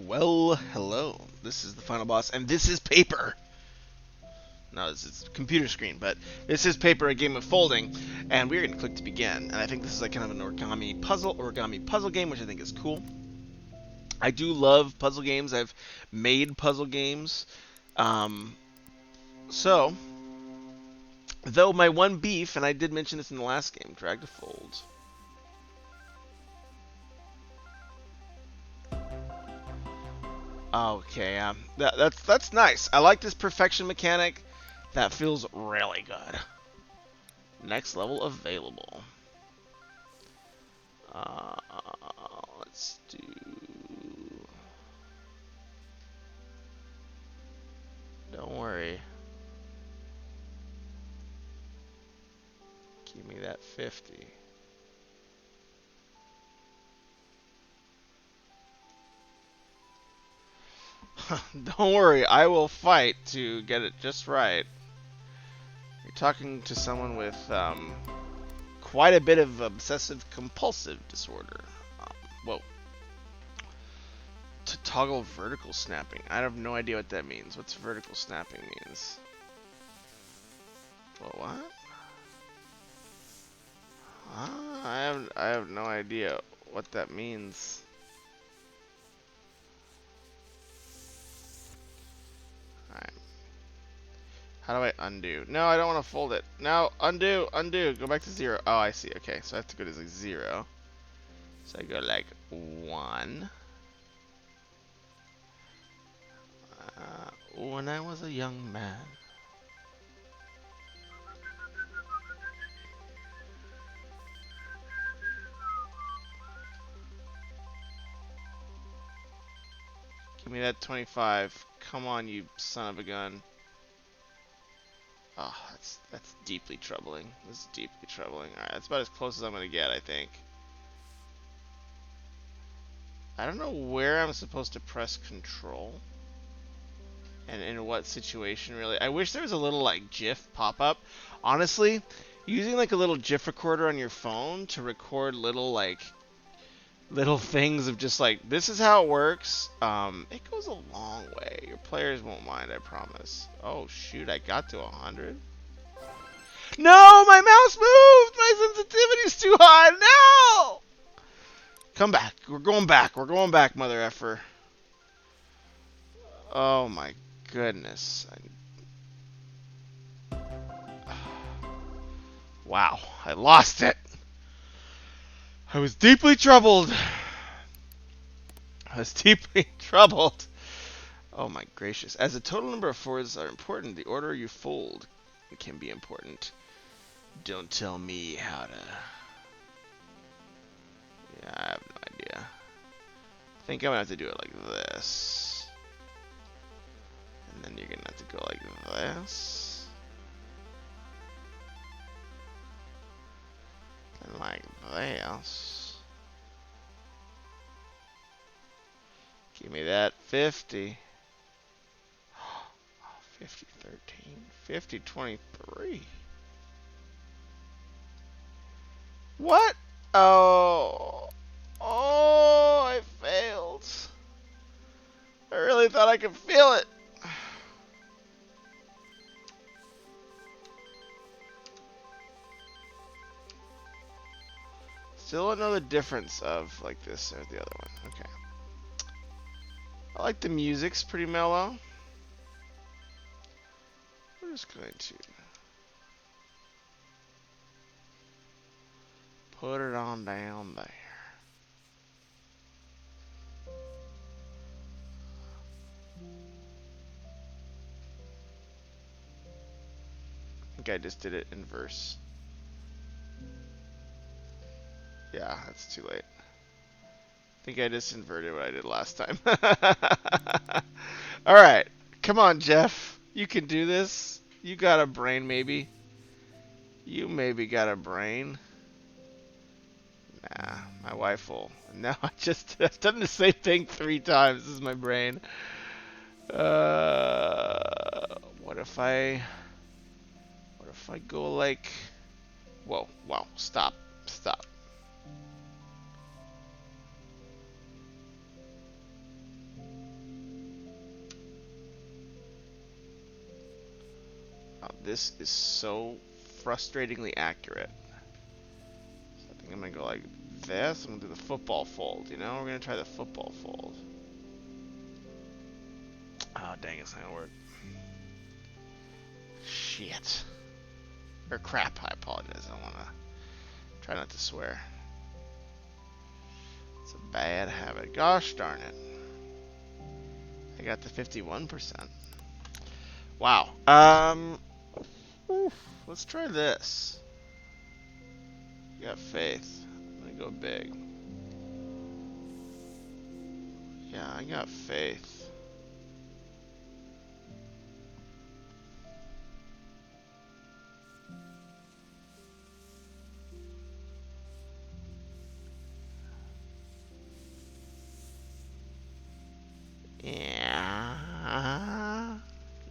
Well, hello. This is the final boss, and this is paper. No, this is computer screen, but this is paper, a game of folding, and we're going to click to begin. And I think this is like kind of an origami puzzle game, which I think is cool. I do love puzzle games. I've made puzzle games. Um, so, though my one beef, and I did mention this in the last game, drag to fold. Okay, that's nice. I like this perfection mechanic. That feels really good. Next level available. Uh, let's do. Don't worry. Give me that 50. Don't worry, I will fight to get it just right. You're talking to someone with quite a bit of obsessive compulsive disorder. Whoa. To toggle vertical snapping. I have no idea what that means. What's vertical snapping means? Well, what? I have no idea what that means. Alright. How do I undo? No, I don't want to fold it. No, undo, undo. Go back to 0. Oh, I see. Okay, so I have to go to like 0. So I go like 1. When I was a young man. Give me that 25. Come on, you son of a gun. Oh, that's deeply troubling. This is deeply troubling. Alright, that's about as close as I'm gonna get, I think. I don't know where I'm supposed to press control. And in what situation, really. I wish there was a little, like, GIF pop-up. Honestly, using, like, a little GIF recorder on your phone to record little, like, little things of just, like, this is how it works. It goes a long way. Your players won't mind, I promise. Oh, shoot, I got to 100. No, my mouse moved! My sensitivity's too high! No! Come back. We're going back. We're going back, mother effer. Oh, my goodness. Wow, I lost it. I was deeply troubled. I was deeply troubled. Oh my gracious. As the total number of fours are important, the order you fold can be important. Don't tell me how to... Yeah, I have no idea. I think I'm gonna have to do it like this. And then you're gonna have to go like this. And like this. Give me that 50. 50, 13. 50, 23. What? Oh. Oh, I failed. I really thought I could feel it. Still don't know the difference of like this or the other one. Okay. I like the music's pretty mellow. We're just going to put it on down there. I think I just did it in verse. Yeah, that's too late. I think I just inverted what I did last time. Alright, come on, Jeff. You can do this. You got a brain, maybe. You maybe got a brain. Nah, my wife will. No, I've done the same thing 3 times. This is my brain. What if I go like, whoa, wow, stop. Stop. this is so frustratingly accurate. So I think I'm gonna go like this. I'm gonna do the football fold, you know? We're gonna try the football fold. Oh, dang, it's not gonna work. Shit. Or crap, I apologize. I don't wanna... Try not to swear. It's a bad habit. Gosh darn it. I got to 51%. Wow. Let's try this. You got faith. I'm gonna go big. Yeah, I got faith. Yeah.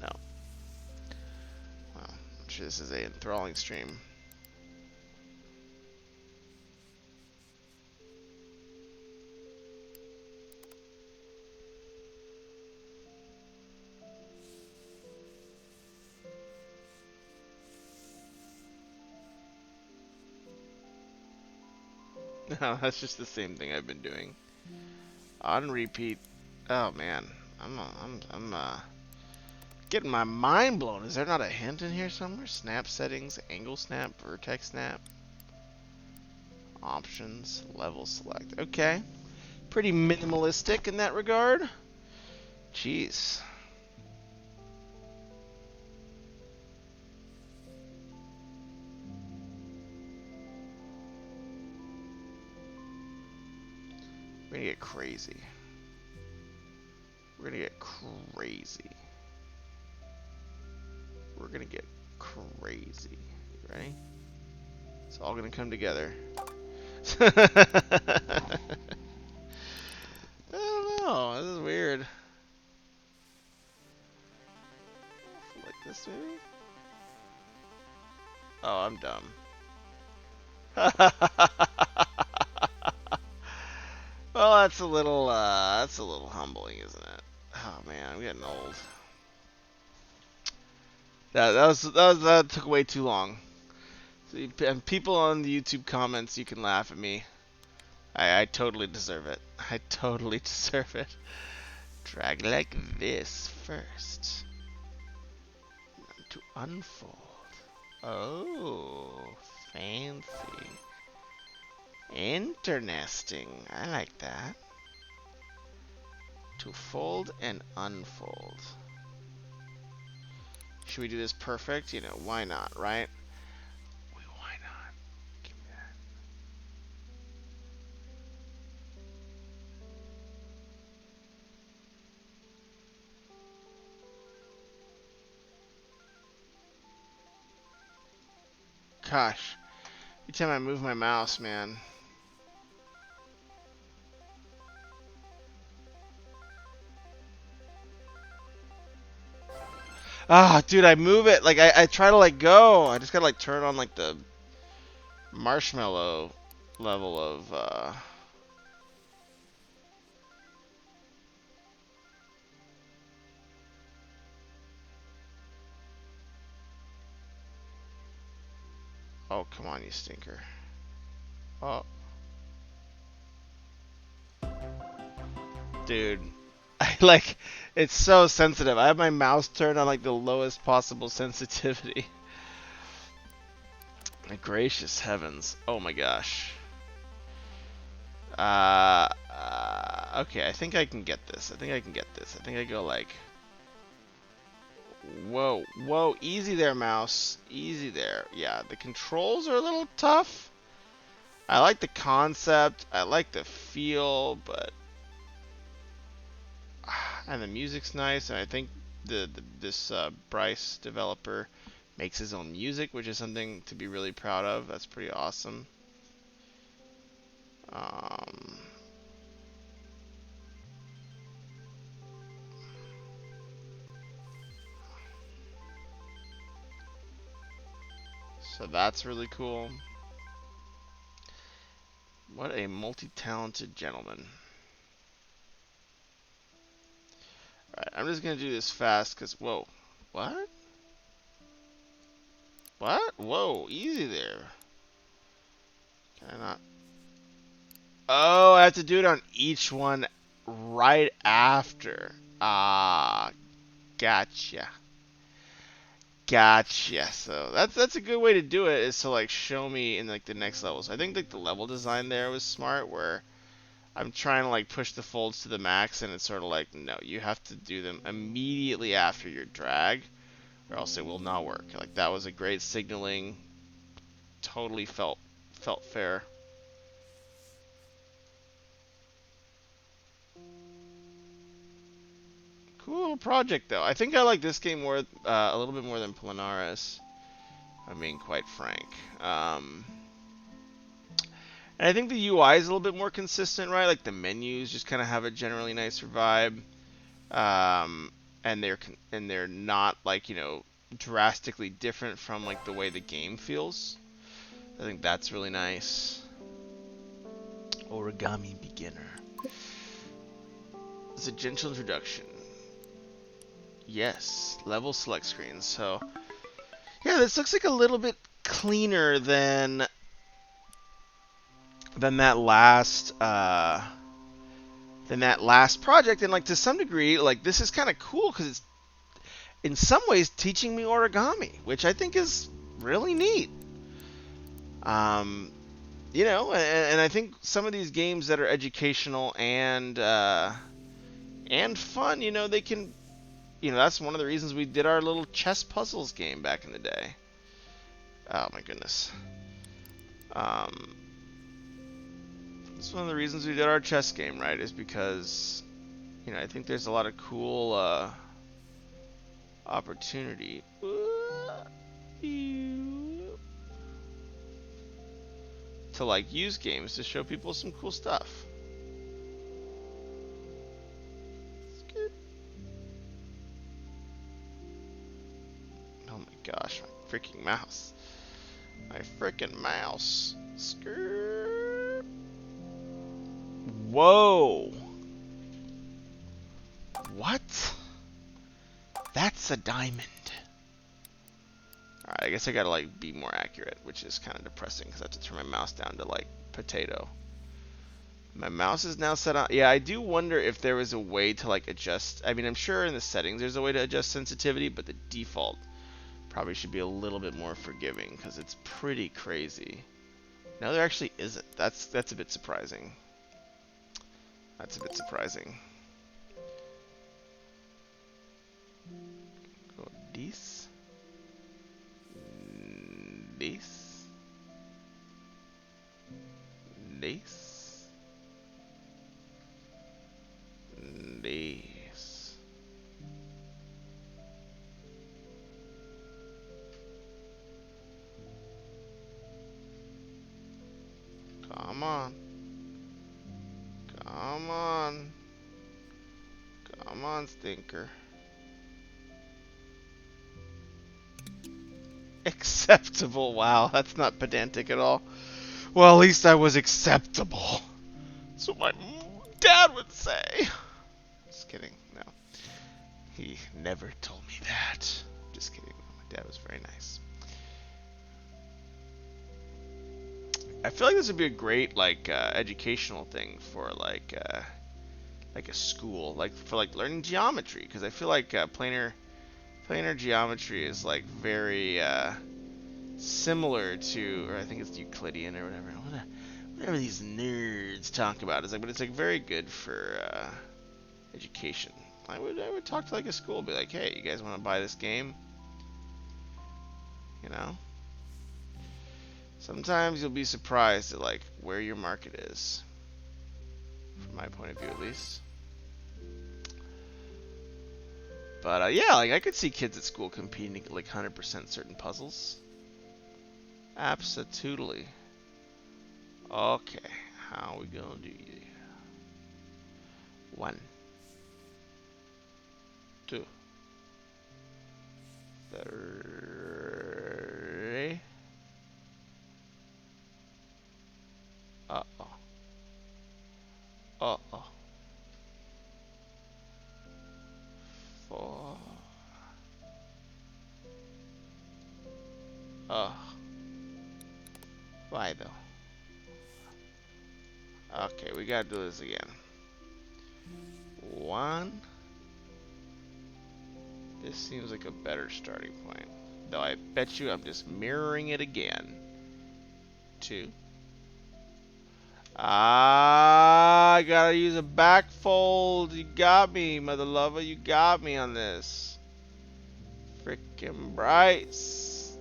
No. Well, I'm sure this is a enthralling stream. No, that's just the same thing I've been doing. On repeat. Oh man, I'm getting my mind blown. Is there not a hint in here somewhere? Snap settings, angle snap, vertex snap, options, level select. Okay, pretty minimalistic in that regard. Jeez. We're gonna get crazy. We're gonna get crazy. We're gonna get crazy. You ready? It's all gonna come together. I don't know. This is weird. Like this, maybe? Oh, I'm dumb. Well, that's a little humbling, isn't it? Oh man, I'm getting old. That took way too long. So and people on the YouTube comments, you can laugh at me. I totally deserve it. I totally deserve it. Drag like this first. To unfold. Oh, fancy. Interesting. I like that. To fold and unfold. Should we do this perfect? You know, why not, right? Why not? Give me that. Gosh. Every time I move my mouse, man. Ah, dude, I move it. Like, I try to, like, go. I just gotta, like, turn on, like, the marshmallow level of, Oh, come on, you stinker. Oh. Dude. Like, it's so sensitive. I have my mouse turned on, like, the lowest possible sensitivity. My gracious heavens. Oh my gosh. Okay, I think I can get this. I think I can get this. I think I go like... Whoa, whoa, easy there, mouse. Easy there. Yeah, the controls are a little tough. I like the concept. I like the feel, but... And the music's nice, and I think this Bryce developer makes his own music, which is something to be really proud of. That's pretty awesome. So that's really cool. What a multi-talented gentleman. Alright, I'm just gonna do this fast, because, whoa. What? What? Whoa, easy there. Can I not? Oh, I have to do it on each one right after. Ah, gotcha. Gotcha. So that's a good way to do it, is to like show me in like the next levels. I think like the level design there was smart, where I'm trying to like push the folds to the max, and it's sort of like, no, you have to do them immediately after your drag, or else it will not work. Like that was a great signaling. Totally felt fair. Cool little project though. I think I like this game more, a little bit more than Planaris. I'm being quite frank. And I think the UI is a little bit more consistent, right? Like the menus just kind of have a generally nicer vibe, um, and they're not like, drastically different from like the way the game feels. I think that's really nice. Origami beginner. It's a gentle introduction. Yes, level select screen. So yeah, this looks like a little bit cleaner than that last project, and like to some degree, like this is kind of cool because it's in some ways teaching me origami, which I think is really neat. Um, and I think some of these games that are educational and fun, they can, that's one of the reasons we did our little chess puzzles game back in the day. Oh my goodness. Um, it's one of the reasons we did our chess game, right? Is because, I think there's a lot of cool opportunity to like use games to show people some cool stuff. Oh my gosh, my freaking mouse. My freaking mouse. Skirt. Whoa. What? That's a diamond. Alright, I guess I gotta like be more accurate, which is kind of depressing because I have to turn my mouse down to like potato. My mouse is now set on. Yeah, I do wonder if there was a way to like adjust. I mean, I'm sure in the settings there's a way to adjust sensitivity, but the default probably should be a little bit more forgiving because it's pretty crazy. No, there actually isn't. That's a bit surprising. That's a bit surprising. Go this. This. This. This. Come on. Come on. Come on, stinker. Acceptable. Wow, that's not pedantic at all. Well, at least I was acceptable. That's what my dad would say. Just kidding. No. He never told me that. Just kidding. My dad was very nice. I feel like this would be a great like educational thing for like a school, like for like learning geometry, because I feel like planar geometry is like very similar to, or I think it's Euclidean or whatever. Whatever these nerds talk about, is like, but it's like very good for education. I would talk to like a school, be like, hey, you guys want to buy this game? You know. Sometimes you'll be surprised at like where your market is, from my point of view at least. But yeah, like I could see kids at school competing at like 100% certain puzzles. Absolutely. Okay, how are we gonna do this? 1, 2, 3. Uh-oh. Uh-oh. 4. Oh, why though? Okay, we gotta do this again. 1. This seems like a better starting point. Though I bet you I'm just mirroring it again. 2. Ah, I gotta use a back fold. You got me, mother lover. You got me on this. Frickin' Bryce.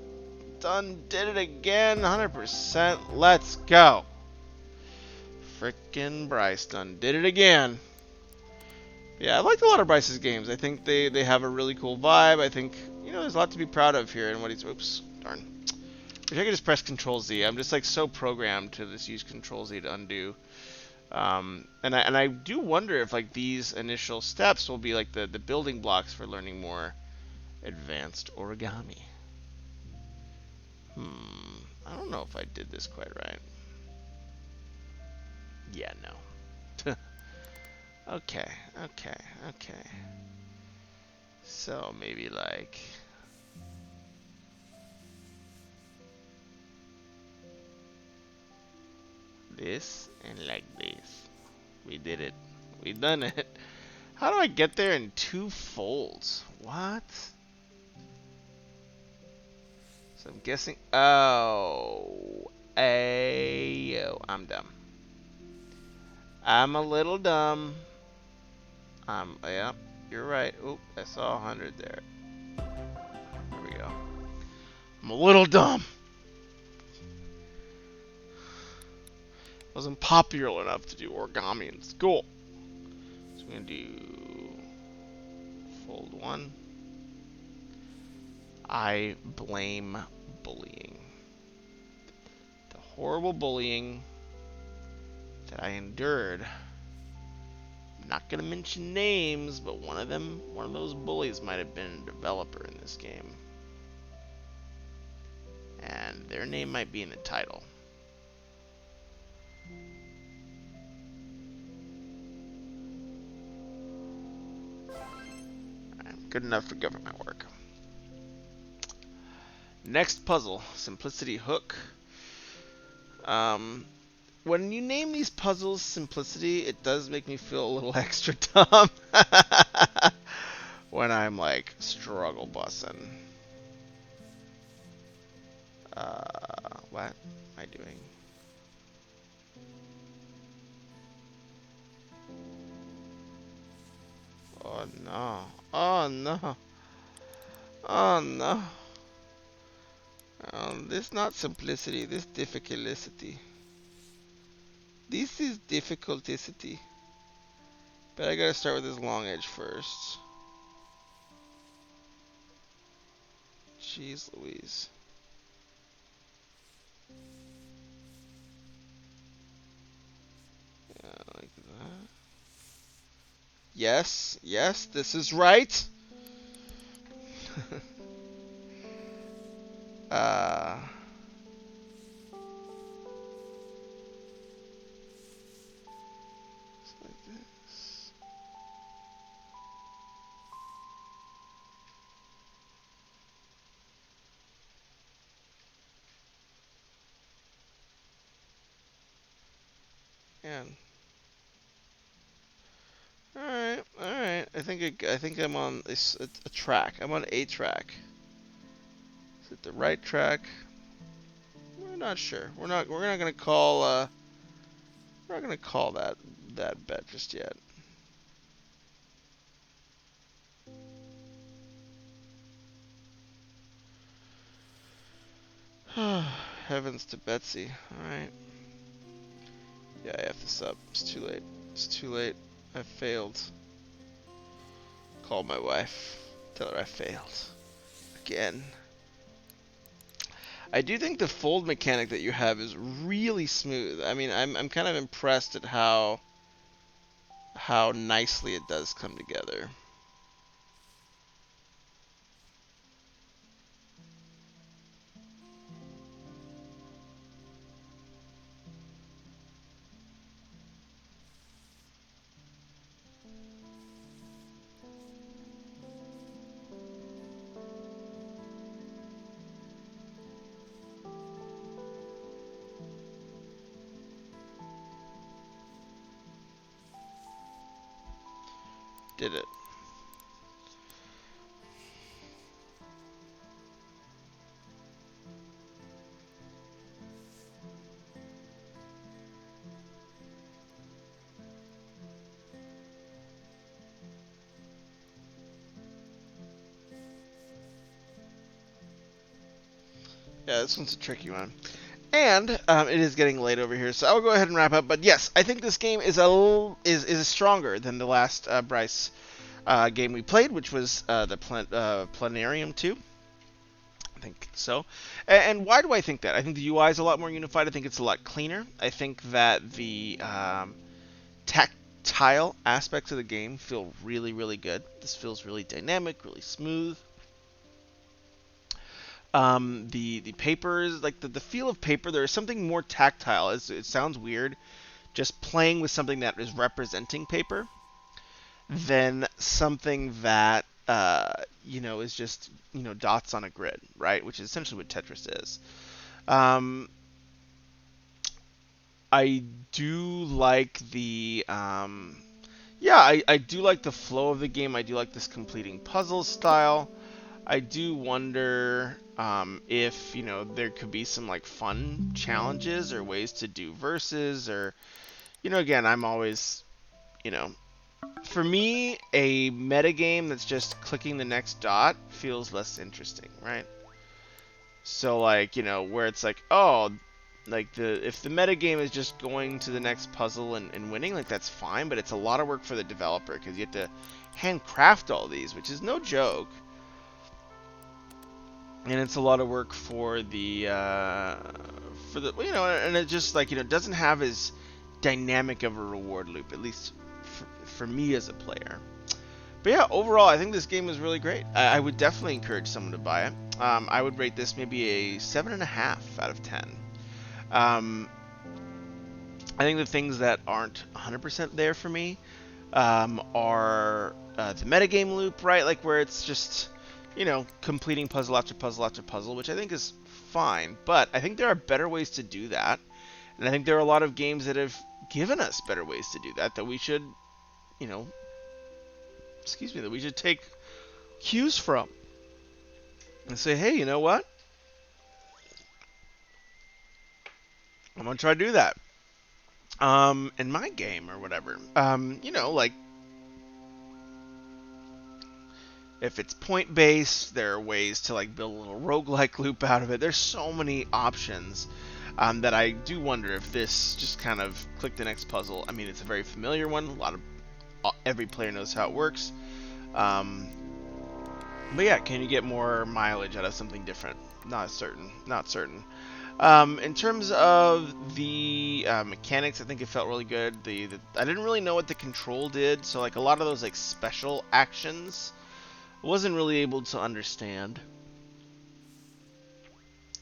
Done did it again. 100%. Let's go. Frickin' Bryce done did it again. Yeah, I liked a lot of Bryce's games. I think they have a really cool vibe. I think, there's a lot to be proud of here in what he's... Oops, darn. Wish I could just press Control Z. I'm just like so programmed to just use Control Z to undo. And I do wonder if like these initial steps will be like the building blocks for learning more advanced origami. I don't know if I did this quite right. Yeah, no. Okay. So maybe like this and like this. We did it. We done it. How do I get there in 2 folds? What? So I'm guessing. Oh, ayo, I'm dumb. I'm a little dumb. Yeah, you're right. Oop, I saw 100 there. There we go. I'm a little dumb. Wasn't popular enough to do origami in school. So I'm gonna do fold 1. I blame bullying. The horrible bullying that I endured. I'm not gonna mention names, but one of those bullies might have been a developer in this game. And their name might be in the title. Good enough for government work. Next puzzle, Simplicity Hook. When you name these puzzles Simplicity, it does make me feel a little extra dumb when I'm like struggle bussing. What am I doing? Oh no. Oh no. Oh no. This not simplicity, this difficulty. This is difficulticity. But I gotta start with this long edge first. Jeez Louise. Yeah, like that. Yes, this is right. uh... Like this. And all right. I think I'm on a track. I'm on a track. Is it the right track? We're not sure. We're not gonna call. We're not gonna call that bet just yet. Heavens to Betsy. All right. Yeah, I have this up. It's too late. It's too late. I failed. Call my wife. Tell her I failed. Again. I do think the fold mechanic that you have is really smooth. I mean, I'm kind of impressed at how nicely it does come together. Did it. Yeah, this one's a tricky one. And it is getting late over here, so I will go ahead and wrap up. But yes, I think this game is stronger than the last Bryce game we played, which was the Planarium 2. I think so. And why do I think that? I think the UI is a lot more unified. I think it's a lot cleaner. I think that the tactile aspects of the game feel really, really good. This feels really dynamic, really smooth. The paper is like the feel of paper. There is something more tactile. It sounds weird, just playing with something that is representing paper, than something that is just dots on a grid, right? Which is essentially what Tetris is. I do like the I do like the flow of the game. I do like this completing puzzle style. I do wonder if there could be some like fun challenges or ways to do verses, or again, I'm always for me, a metagame that's just clicking the next dot feels less interesting, right? So like where it's like, oh, like if the metagame is just going to the next puzzle and winning, like that's fine, but it's a lot of work for the developer because you have to handcraft all these, which is no joke. And it's a lot of work for the and it just like doesn't have as dynamic of a reward loop, at least for me as a player. But yeah, overall, I think this game is really great. I would definitely encourage someone to buy it. I would rate this maybe a 7.5 out of 10. I think the things that aren't 100% there for me are the metagame loop, right? Like where it's just completing puzzle after puzzle after puzzle, which I think is fine. But I think there are better ways to do that. And I think there are a lot of games that have given us better ways to do that we should, that we should take cues from. And say, hey, you know what? I'm going to try to do that. In my game or whatever. Like, if it's point-based, there are ways to like build a little roguelike loop out of it. There's so many options that I do wonder if this just kind of click the next puzzle. I mean, it's a very familiar one. Every player knows how it works. But yeah, can you get more mileage out of something different? Not certain. In terms of the mechanics, I think it felt really good. I didn't really know what the control did, so like a lot of those like special actions, I wasn't really able to understand.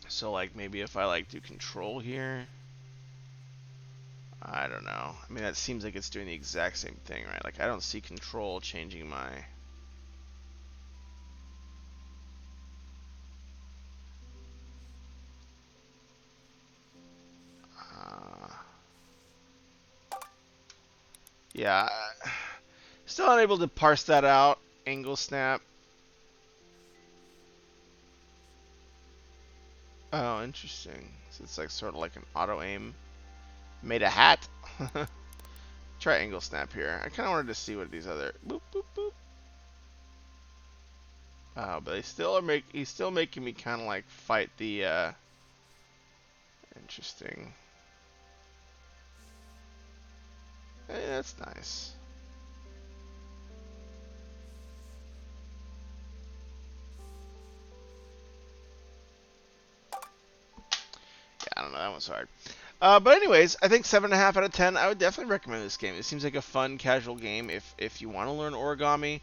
So like maybe if I like do control here, I don't know. I mean that seems like it's doing the exact same thing, right? Like I don't see control changing my. Yeah, still unable to parse that out. Angle snap. Oh, interesting. So it's like sort of like an auto aim. Made a hat. Try angle snap here. I kind of wanted to see what these other boop boop boop. Oh, but he's still making me kind of like fight the. Interesting. Hey, that's nice. Yeah, I don't know. That one's hard. But anyways, I think 7.5 out of 10. I would definitely recommend this game. It seems like a fun, casual game if you want to learn origami.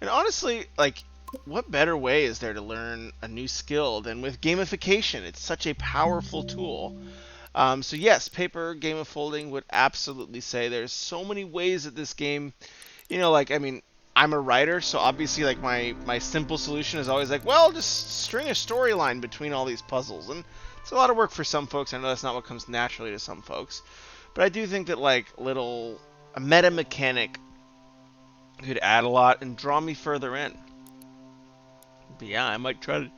And honestly, like, what better way is there to learn a new skill than with gamification? It's such a powerful tool. So yes, paper game of folding would absolutely say there's so many ways that this game, like, I mean, I'm a writer, so obviously, like, my simple solution is always like, well, just string a storyline between all these puzzles. And it's a lot of work for some folks. I know that's not what comes naturally to some folks. But I do think that, like, a meta mechanic could add a lot and draw me further in. But yeah, I might try to.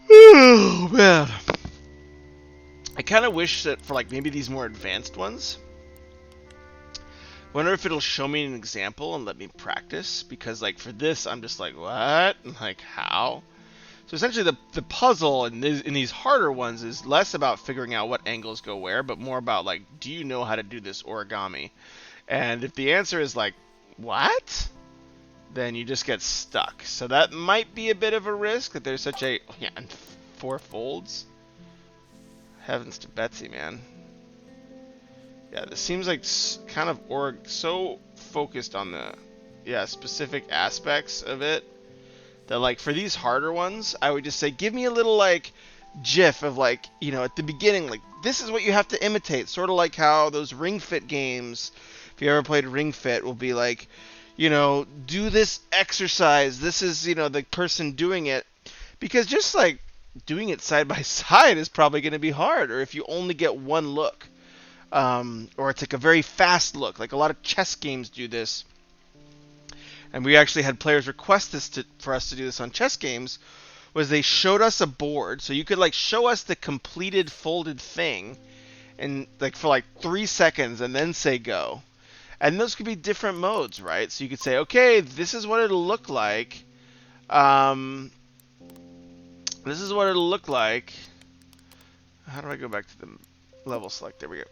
Oh man, I kind of wish that for like maybe these more advanced ones. Wonder if it'll show me an example and let me practice, because like for this I'm just like, what? Like how? So essentially the puzzle in these harder ones is less about figuring out what angles go where, but more about like, do you know how to do this origami? And if the answer is like, what? Then you just get stuck. So that might be a bit of a risk that there's such a, oh yeah, and 4 folds. Heavens to Betsy, man. Yeah, this seems like kind of so focused on the specific aspects of it that like for these harder ones, I would just say give me a little like GIF of like, you know, at the beginning, like this is what you have to imitate, sort of like how those Ring Fit games, if you ever played Ring Fit, will be like, you know, do this exercise. This is, you know, the person doing it, because just like doing it side by side is probably going to be hard, or if you only get one look. Or it's like a very fast look. Like a lot of chess games do this. And we actually had players request this for us to do this on chess games, was they showed us a board. So you could like show us the completed folded thing and like for like 3 seconds and then say go. And those could be different modes, right? So you could say, okay, this is what it'll look like. This is what it'll look like. How do I go back to the level select? There we go.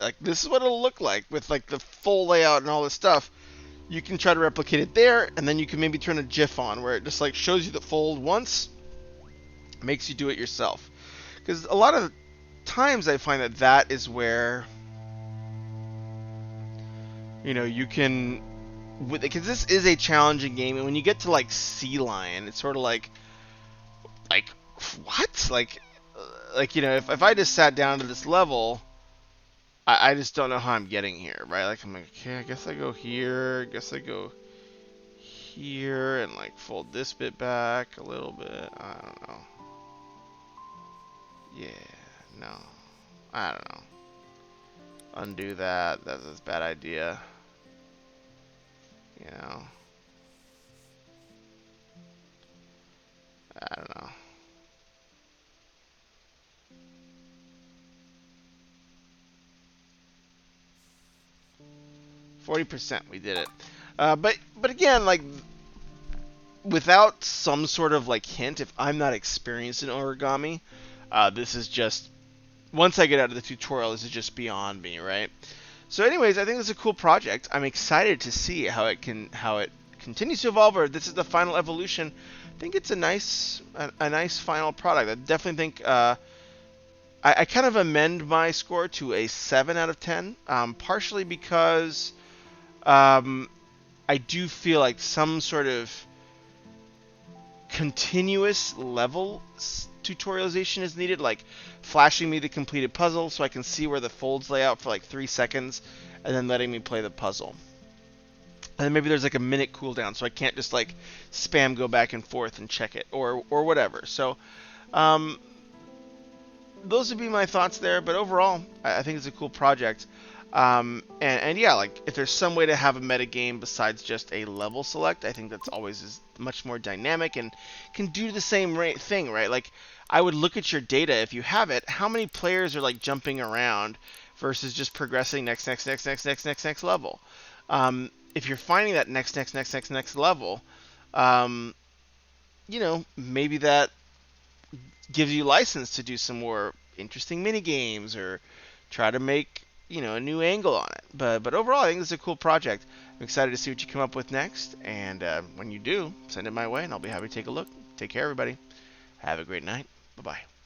Like this is what it'll look like with like the full layout and all this stuff. You can try to replicate it there, and then you can maybe turn a GIF on where it just like shows you the fold once, makes you do it yourself. Because a lot of times I find that that is where, you know, you can, because this is a challenging game, and when you get to like Sea Lion, it's sort of like what? Like you know, if I just sat down to this level, I just don't know how I'm getting here, right? Like I'm like, okay, I guess I go here, I guess I go here, and like fold this bit back a little bit. I don't know. Yeah, no, I don't know. Undo that. That's a bad idea. You know, I don't know. %, we did it. But again, like without some sort of like hint, if I'm not experienced in origami, this is just, once I get out of the tutorial, this is just beyond me, right? So anyways, I think it's a cool project. I'm excited to see how it continues to evolve, or this is the final evolution. I think it's a nice final product. I definitely think I kind of amend my score to a 7 out of 10, partially because I do feel like some sort of continuous level tutorialization is needed, like flashing me the completed puzzle so I can see where the folds lay out for like 3 seconds, and then letting me play the puzzle. And then maybe there's like a minute cooldown, so I can't just like spam go back and forth and check it, or whatever. So those would be my thoughts there. But overall, I think it's a cool project. And yeah, like if there's some way to have a meta game besides just a level select, I think that's always is much more dynamic and can do the same thing, right? Like I would look at your data if you have it, how many players are like jumping around versus just progressing next level. If you're finding that next level, you know, maybe that gives you license to do some more interesting mini games or try to make, you know, a new angle on it. But overall, I think this is a cool project. I'm excited to see what you come up with next. And when you do, send it my way, and I'll be happy to take a look. Take care, everybody. Have a great night. Bye-bye.